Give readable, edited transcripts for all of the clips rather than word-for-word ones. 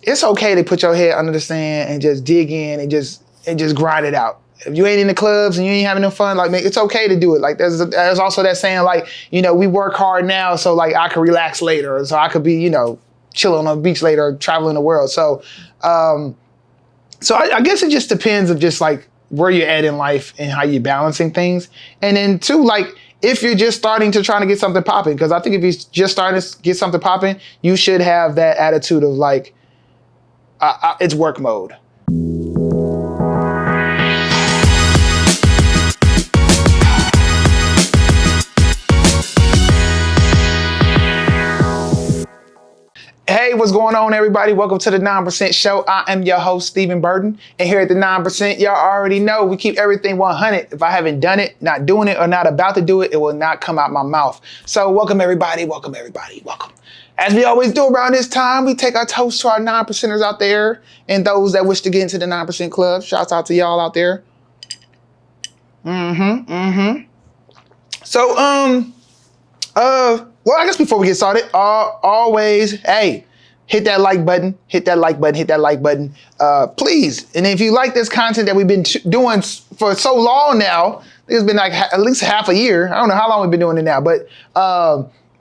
it's okay to put your head under the sand and just dig in and just grind it out. If you ain't in the clubs and you ain't having no fun, like, man, it's okay to do it. Like, there's also that saying, like, we work hard now, so like I can relax later, or so I could be, chilling on the beach later, or traveling the world. So, I guess it just depends of just like where you're at in life and how you're balancing things. And then two, like, if you're just starting to try to get something popping, because I think if you're just starting to get something popping, you should have that attitude of like, it's work mode. Hey, what's going on, everybody? Welcome to the 9% Show. I am your host, Steven Burton. And here at the 9%, y'all already know we keep everything 100. If I haven't done it, not doing it, or not about to do it, it will not come out my mouth. So welcome, everybody. Welcome, everybody. Welcome. As we always do around this time, we take our toast to our 9%ers out there and those that wish to get into the 9% Club. Shouts out to y'all out there. So, well, I guess before we get started, always, hey, hit that like button, please. And if you like this content that we've been doing for so long now, it's been like at least half a year. I don't know how long we've been doing it now, but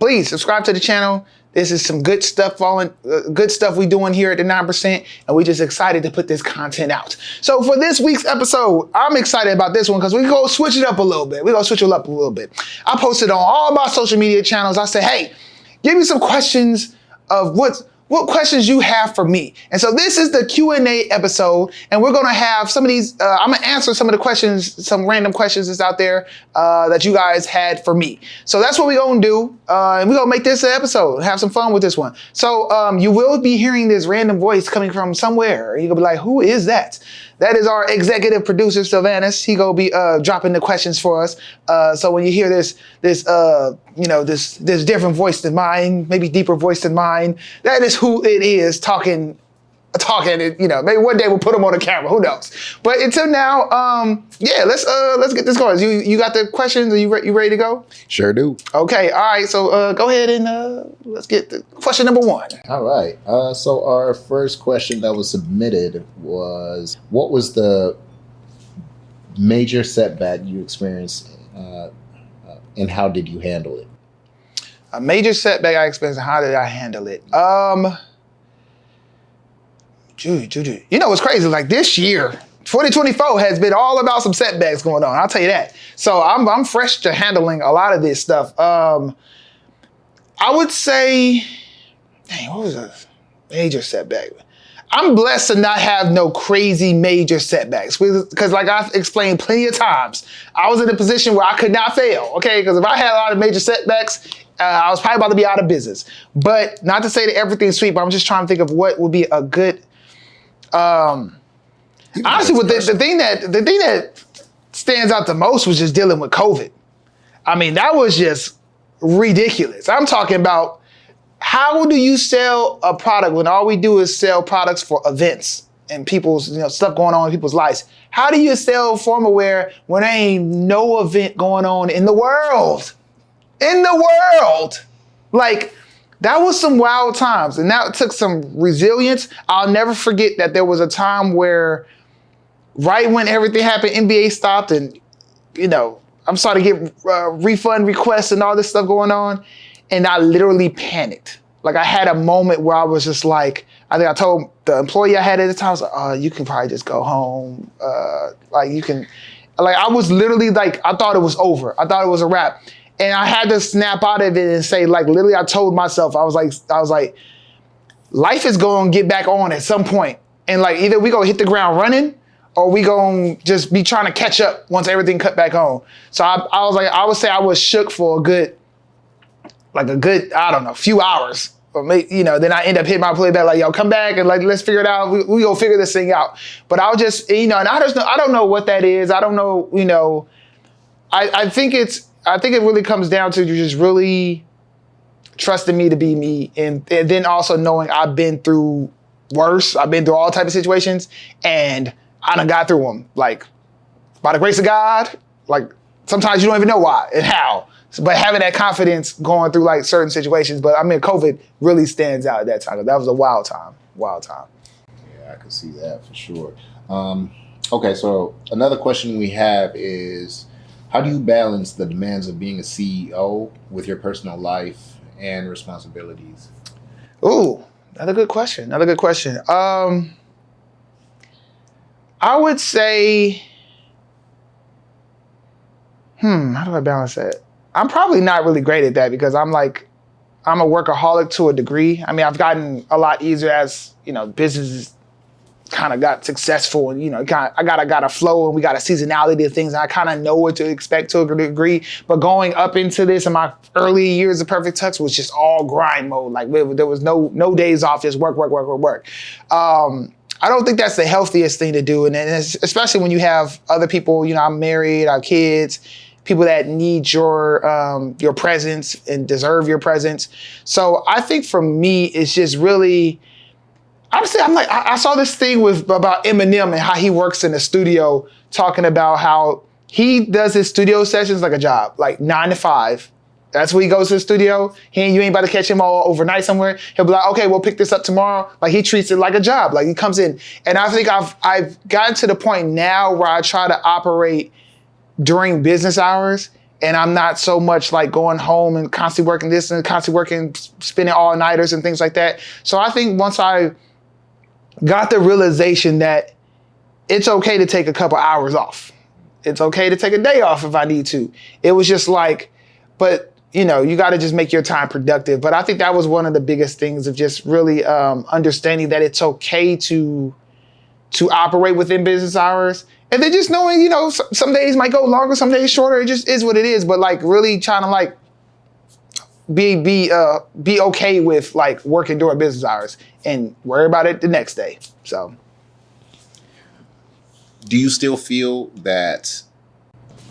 please subscribe to the channel. This is some good stuff we doing here at the 9%, and we're just excited to put this content out. So for this week's episode, I'm excited about this one because we go switch it up a little bit. I posted on all my social media channels. I said, hey, give me some questions of what questions you have for me. And so this is the Q&A episode, and we're gonna have some of these, I'm gonna answer some of the questions, some random questions that's out there that you guys had for me. So that's what we're gonna do, and we're gonna make this an episode, have some fun with this one. So you will be hearing this random voice coming from somewhere. You're gonna be like, who is that? That is our executive producer, Sylvanus. He gonna be dropping the questions for us. So when you hear this different voice than mine, maybe deeper voice than mine, that is who it is talking. Maybe one day we'll put him on the camera. Who knows? But until now, let's get this going. You got the questions? Are you ready to go? Sure do. Okay. All right. So go ahead and let's get the question number one. All right. So our first question that was submitted was, what was the major setback you experienced, and how did you handle it? A major setback I experienced. How did I handle it? You know what's crazy? Like this year, 2024 has been all about some setbacks going on. I'll tell you that. So I'm fresh to handling a lot of this stuff. I would say, what was a major setback? I'm blessed to not have no crazy major setbacks because like I've explained plenty of times, I was in a position where I could not fail, okay? Because if I had a lot of major setbacks, I was probably about to be out of business. But not to say that everything's sweet, but I'm just trying to think of what would be a good, honestly, the thing that stands out the most was just dealing with COVID. I mean, that was just ridiculous. I'm talking about, how do you sell a product when all we do is sell products for events and people's, stuff going on in people's lives? How do you sell formal wear when there ain't no event going on in the world? Like, that was some wild times, and that took some resilience. I'll never forget that there was a time where right when everything happened, NBA stopped, and, I'm starting to get refund requests and all this stuff going on, and I literally panicked. Like, I had a moment where I was just like, I think I told the employee I had at the time, I was like, you can probably just go home. I was literally like, I thought it was over. I thought it was a wrap. And I had to snap out of it and say, like, literally, I told myself, I was like, life is going to get back on at some point. And like, either we going to hit the ground running or we going to just be trying to catch up once everything cut back on. So I was like, I would say I was shook for a good, I don't know, few hours. Or maybe, then I end up hitting my playback like, yo, come back and like, let's figure it out. We going to figure this thing out. But I was just, and I don't know what that is. I don't know, I think it really comes down to just really trusting me to be me, and then also knowing I've been through worse. I've been through all types of situations, and I done got through them. Like, by the grace of God, like, sometimes you don't even know why and how. But having that confidence going through like certain situations. But I mean, COVID really stands out at that time. That was a wild time. wild time. Yeah, I can see that for sure. Okay, so another question we have is, how do you balance the demands of being a CEO with your personal life and responsibilities? Ooh, another good question. Another good question. I would say, how do I balance that? I'm probably not really great at that because I'm a workaholic to a degree. I mean, I've gotten a lot easier as, businesses kind of got successful and, I got a flow and we got a seasonality of things and I kind of know what to expect to a degree. But going up into this in my early years of Perfect Tux was just all grind mode. Like there was no days off, just work. I don't think that's the healthiest thing to do. And especially when you have other people, I'm married, I have kids, people that need your presence and deserve your presence. So I think for me, it's just really, honestly, I saw this thing about Eminem and how he works in the studio, talking about how he does his studio sessions like a job, like 9 to 5. That's where he goes to the studio. You ain't about to catch him all overnight somewhere. He'll be like, okay, we'll pick this up tomorrow. Like he treats it like a job. Like he comes in. And I think I've gotten to the point now where I try to operate during business hours. And I'm not so much like going home and constantly working this and constantly working, spending all-nighters and things like that. So I think once I got the realization that it's okay to take a couple hours off. It's okay to take a day off if I need to. It was just like, but you got to just make your time productive. But I think that was one of the biggest things of just really understanding that it's okay to operate within business hours. And then just knowing, some days might go longer, some days shorter. It just is what it is. But like really trying to like be okay with like working during business hours and worry about it the next day. So, do you still feel that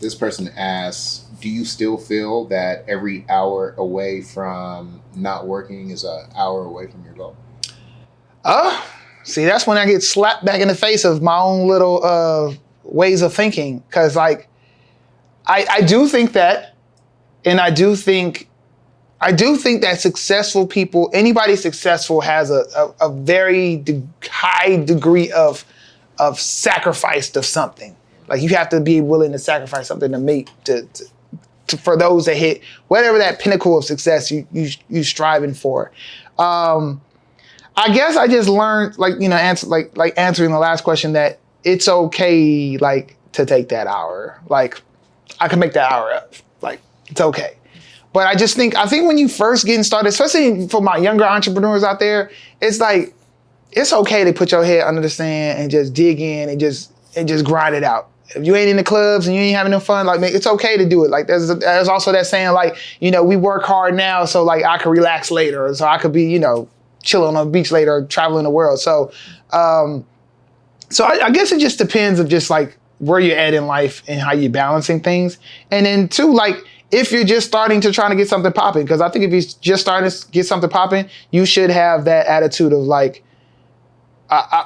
this person asks, do you still feel that every hour away from not working is an hour away from your goal? See, that's when I get slapped back in the face of my own little ways of thinking. Cause like, I do think that, and I do think that successful people, anybody successful has a very high degree of sacrifice of something. Like you have to be willing to sacrifice something to make, for those that hit whatever that pinnacle of success you striving for. I guess I just learned, answering the last question, that it's okay, like, to take that hour. Like, I can make that hour up. Like, it's okay. But I think when you first getting started, especially for my younger entrepreneurs out there, it's like, it's okay to put your head under the sand and just dig in and just grind it out. If you ain't in the clubs and you ain't having no fun, like, man, it's okay to do it. Like there's also that saying, like, we work hard now, so like I can relax later, or so I could be, chilling on the beach later, or traveling the world. So, I guess it just depends of just like where you're at in life and how you're balancing things. And then too, like if you're just starting to try to get something popping, because I think if you're just starting to get something popping, you should have that attitude of like,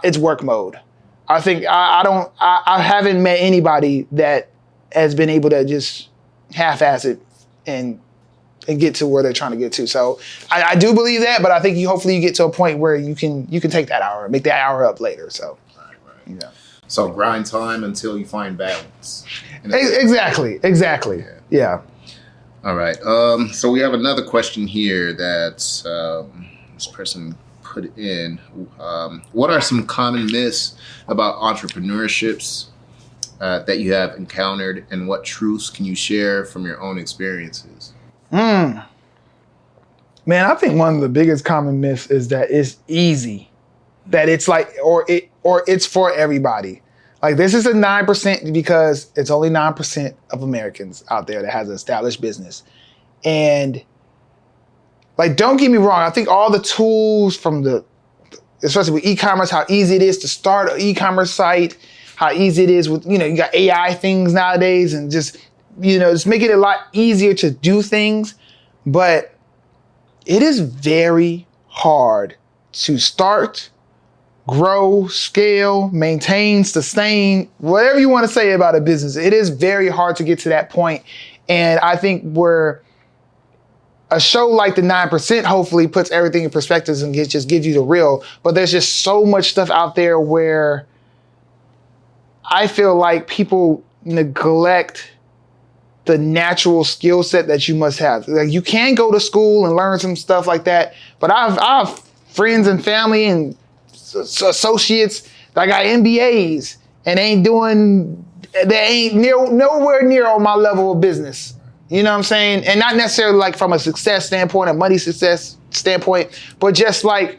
it's work mode. I think I haven't met anybody that has been able to just half-ass it and get to where they're trying to get to. So I do believe that, but I think hopefully you get to a point where you can take that hour, make that hour up later. So, right. Yeah. So grind time until you find balance. Exactly. Yeah. All right. So we have another question here that this person put in. What are some common myths about entrepreneurships that you have encountered, and what truths can you share from your own experiences? Man, I think one of the biggest common myths is that it's easy, that it's like, or it's for everybody. Like this is a 9% because it's only 9% of Americans out there that has an established business. And like, don't get me wrong. I think all the tools especially with e-commerce, how easy it is to start an e-commerce site, how easy it is with, you got AI things nowadays and just, it's making it a lot easier to do things. But it is very hard to start, grow, scale, maintain, sustain, whatever you want to say about a business. It is very hard to get to that point. And I think where a show like the 9% hopefully puts everything in perspective and just gives you the real. But there's just so much stuff out there where I feel like people neglect the natural skill set that you must have. Like, you can go to school and learn some stuff like that, but I have friends and family and associates that got MBAs and they ain't nowhere near on my level of business. You know what I'm saying? And not necessarily like from a success standpoint, a money success standpoint, but just like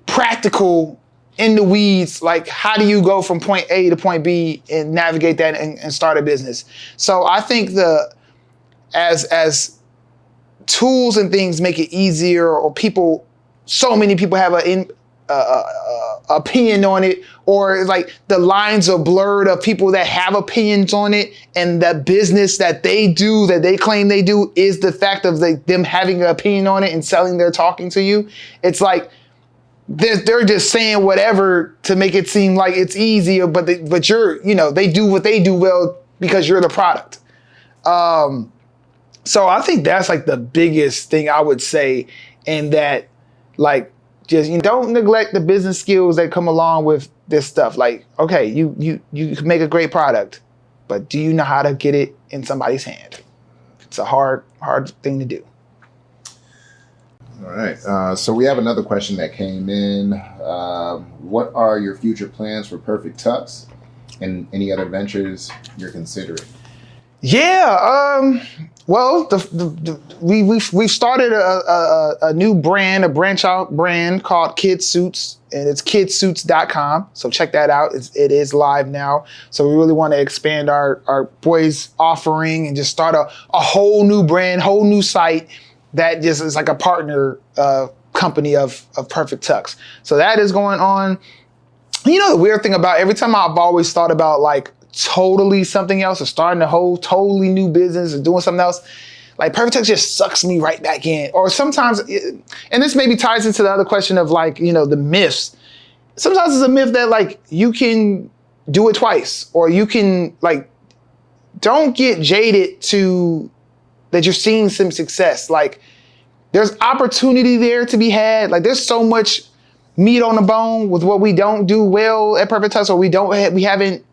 practical, in the weeds, like how do you go from point A to point B and navigate that and start a business? So I think as tools and things make it easier, or so many people have an opinion on it, or like the lines are blurred of people that have opinions on it, and the business that they do, that they claim they do, is the fact of them having an opinion on it and selling their talking to you. It's like they're just saying whatever to make it seem like it's easier, but you're, they do what they do well because you're the product. So I think that's like the biggest thing I would say, and that like just don't neglect the business skills that come along with this stuff. Like, okay, you can make a great product, but do you know how to get it in somebody's hand? It's a hard thing to do. All right. So we have another question that came in. What are your future plans for Perfect Tux and any other ventures you're considering? Yeah. Well, we've started a new brand, a branch out brand called Kid Suits, and it's kidsuits.com. So check that out. It is live now. So we really want to expand our boys offering and just start a whole new brand, whole new site that just is like a partner company of Perfect Tux. So that is going on. The weird thing about every time I've always thought about like totally something else or starting a whole totally new business or doing something else, like Perfect Tux just sucks me right back in. Or sometimes, and this maybe ties into the other question of like, the myths. Sometimes it's a myth that like you can do it twice, or you can like, don't get jaded to that you're seeing some success. Like, there's opportunity there to be had. Like, there's so much meat on the bone with what we don't do well at Perfect Tux, or we haven't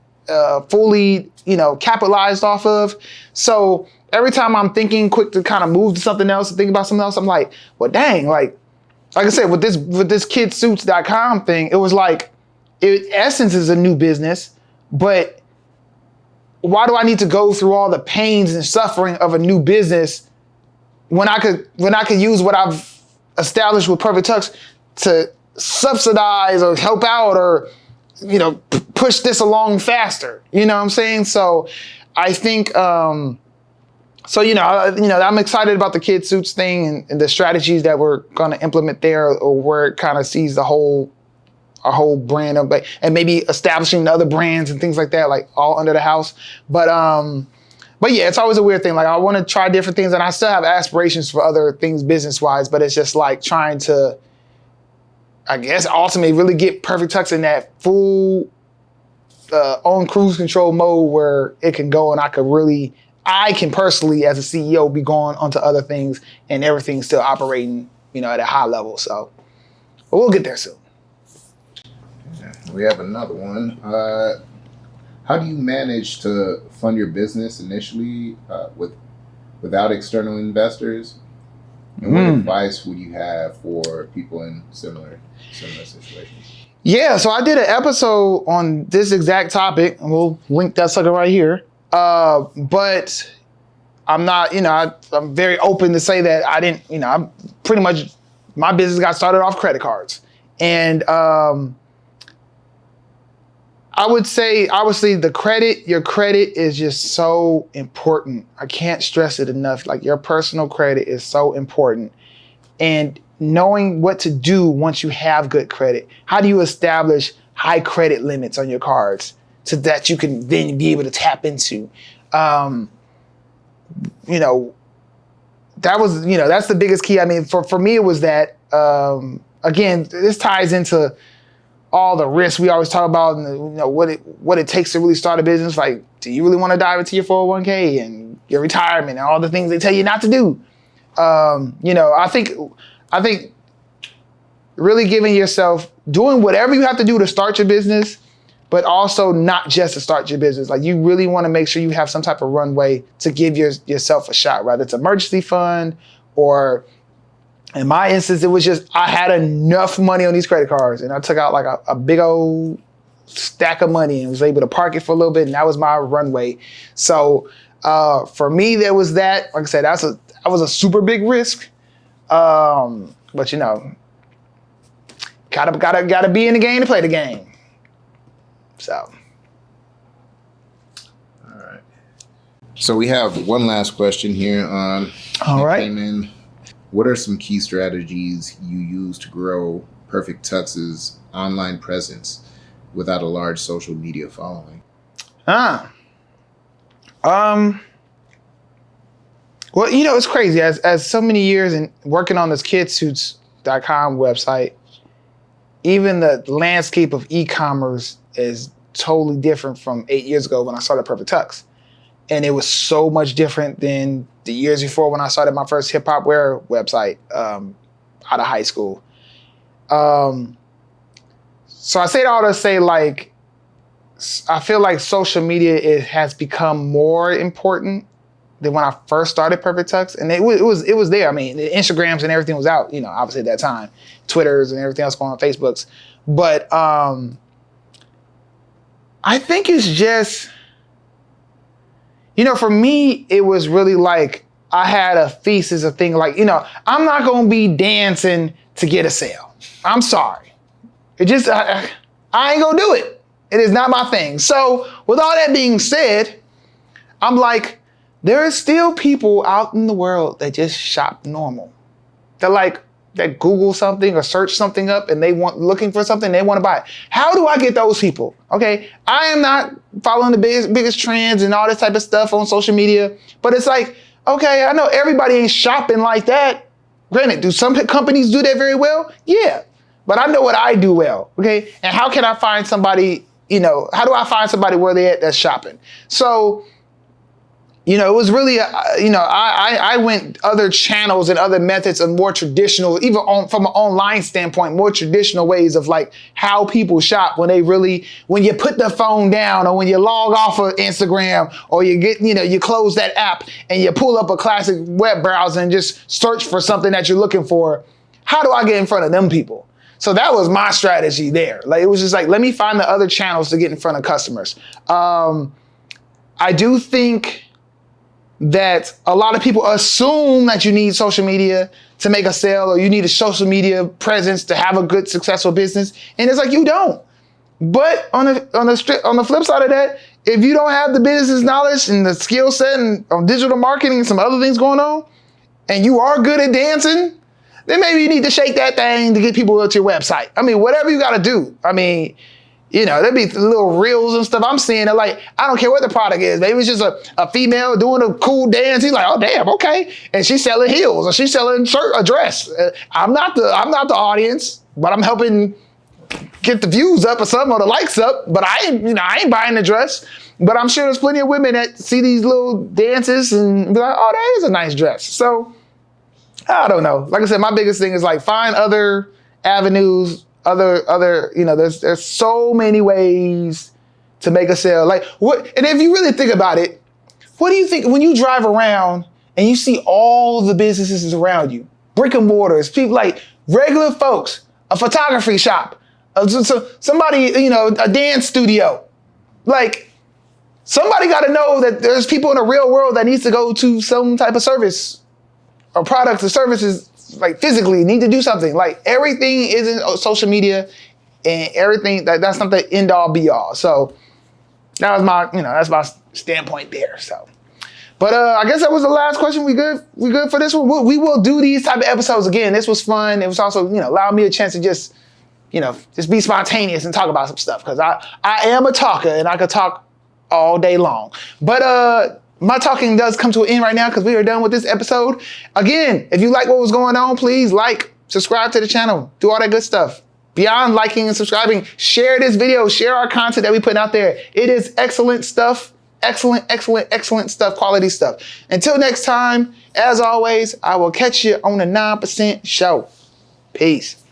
fully, capitalized off of. So every time I'm thinking quick to kind of move to something else and think about something else, I'm like, well, dang, like I said, with this kidsuits.com thing, it was like, Essence is a new business, but why do I need to go through all the pains and suffering of a new business when I could use what I've established with Perfect Tux to subsidize or help out or, push this along faster? You know what I'm saying? So I think, I'm excited about the Kid Suits thing and the strategies that we're going to implement there, or where it kind of sees our whole brand of, and maybe establishing the other brands and things like that, like all under the house. But yeah, it's always a weird thing. Like, I want to try different things, and I still have aspirations for other things business wise, but it's just like trying to, I guess, ultimately really get Perfect Tux in that full on cruise control mode where it can go, and I can personally, as a CEO, be going onto other things and everything's still operating, at a high level. So, but we'll get there soon. We have another one. How do you manage to fund your business initially without external investors? And what advice would you have for people in similar situations? Yeah, so I did an episode on this exact topic, and we'll link that sucker right here. But I'm not, I'm very open to say that I didn't, I'm pretty much, my business got started off credit cards. And I would say, obviously, your credit is just so important. I can't stress it enough. Like, your personal credit is so important. And knowing what to do once you have good credit. How do you establish high credit limits on your cards so that you can then be able to tap into? That was, that's the biggest key. I mean, for me, it was that, again, this ties into all the risks we always talk about, and what it takes to really start a business. Like, do you really want to dive into your 401k and your retirement and all the things they tell you not to do. I think really giving yourself, doing whatever you have to do to start your business, but also not just to start your business. Like you really want to make sure you have some type of runway to give yourself a shot, whether it's emergency fund or in my instance, it was just, I had enough money on these credit cards and I took out like a big old stack of money and was able to park it for a little bit. And that was my runway. So for me, there was that. Like I said, that was a super big risk. But gotta be in the game to play the game. So. All right. So we have one last question here. All right. Came in. What are some key strategies you use to grow Perfect Tux's online presence without a large social media following? Well, it's crazy. As so many years in working on this kidsuits.com website, even the landscape of ecommerce is totally different from 8 years ago when I started Perfect Tux. And it was so much different than the years before when I started my first hip hop wear website out of high school. So I say it all to say, like, I feel like social media has become more important than when I first started Perfect Tux. And it was there. I mean, the Instagrams and everything was out, obviously at that time, Twitters and everything else going on, Facebooks. But I think it's just, for me, it was really like I had a thesis of thing like, I'm not going to be dancing to get a sale. I'm sorry. It just, I ain't going to do it. It is not my thing. So with all that being said, I'm like, there are still people out in the world that just shop normal. That Google something or search something up and looking for something, they want to buy it. How do I get those people? Okay, I am not following the biggest trends and all this type of stuff on social media, but it's like, okay, I know everybody ain't shopping like that. Granted, do some companies do that very well? Yeah, but I know what I do well, okay? And how can I find somebody, how do I find somebody where they at that's shopping? So, it was really, I went other channels and other methods of more traditional, even from an online standpoint, more traditional ways of like how people shop when you put the phone down or when you log off of Instagram or you get, you close that app and you pull up a classic web browser and just search for something that you're looking for. How do I get in front of them people? So that was my strategy there. Like, it was just like, let me find the other channels to get in front of customers. I do think that a lot of people assume that you need social media to make a sale or you need a social media presence to have a good, successful business. And it's like, you don't. But on the flip side of that, if you don't have the business knowledge and the skill set and on digital marketing and some other things going on, and you are good at dancing, then maybe you need to shake that thing to get people to your website. I mean, whatever you got to do. I mean, there'd be little reels and stuff I'm seeing that, like, I don't care what the product is. Maybe it's just a female doing a cool dance. He's like, oh, damn, okay. And she's selling heels or she's selling a dress. I'm not the audience, but I'm helping get the views up or something or the likes up. But I ain't buying the dress. But I'm sure there's plenty of women that see these little dances and be like, oh, that is a nice dress. So I don't know. Like I said, my biggest thing is like find other avenues, other, there's so many ways to make a sale. Like what? And if you really think about it, what do you think when you drive around and you see all the businesses around you, brick and mortars, people like regular folks, a photography shop, somebody, a dance studio, like somebody got to know that there's people in the real world that needs to go to some type of service or products or services, like physically need to do something. Like everything isn't social media and everything that's not the end all be all. So that was my, that's my standpoint there. So, but I guess that was the last question. We good for this one. We will do these type of episodes again. This was fun. It was also, allowed me a chance to just be spontaneous and talk about some stuff. Cause I am a talker and I could talk all day long. But, my talking does come to an end right now because we are done with this episode. Again, if you like what was going on, please subscribe to the channel, do all that good stuff. Beyond liking and subscribing, share this video, share our content that we put out there. It is excellent stuff Excellent, excellent, excellent stuff, quality stuff. Until next time, as always, I will catch you on the 9% show. Peace.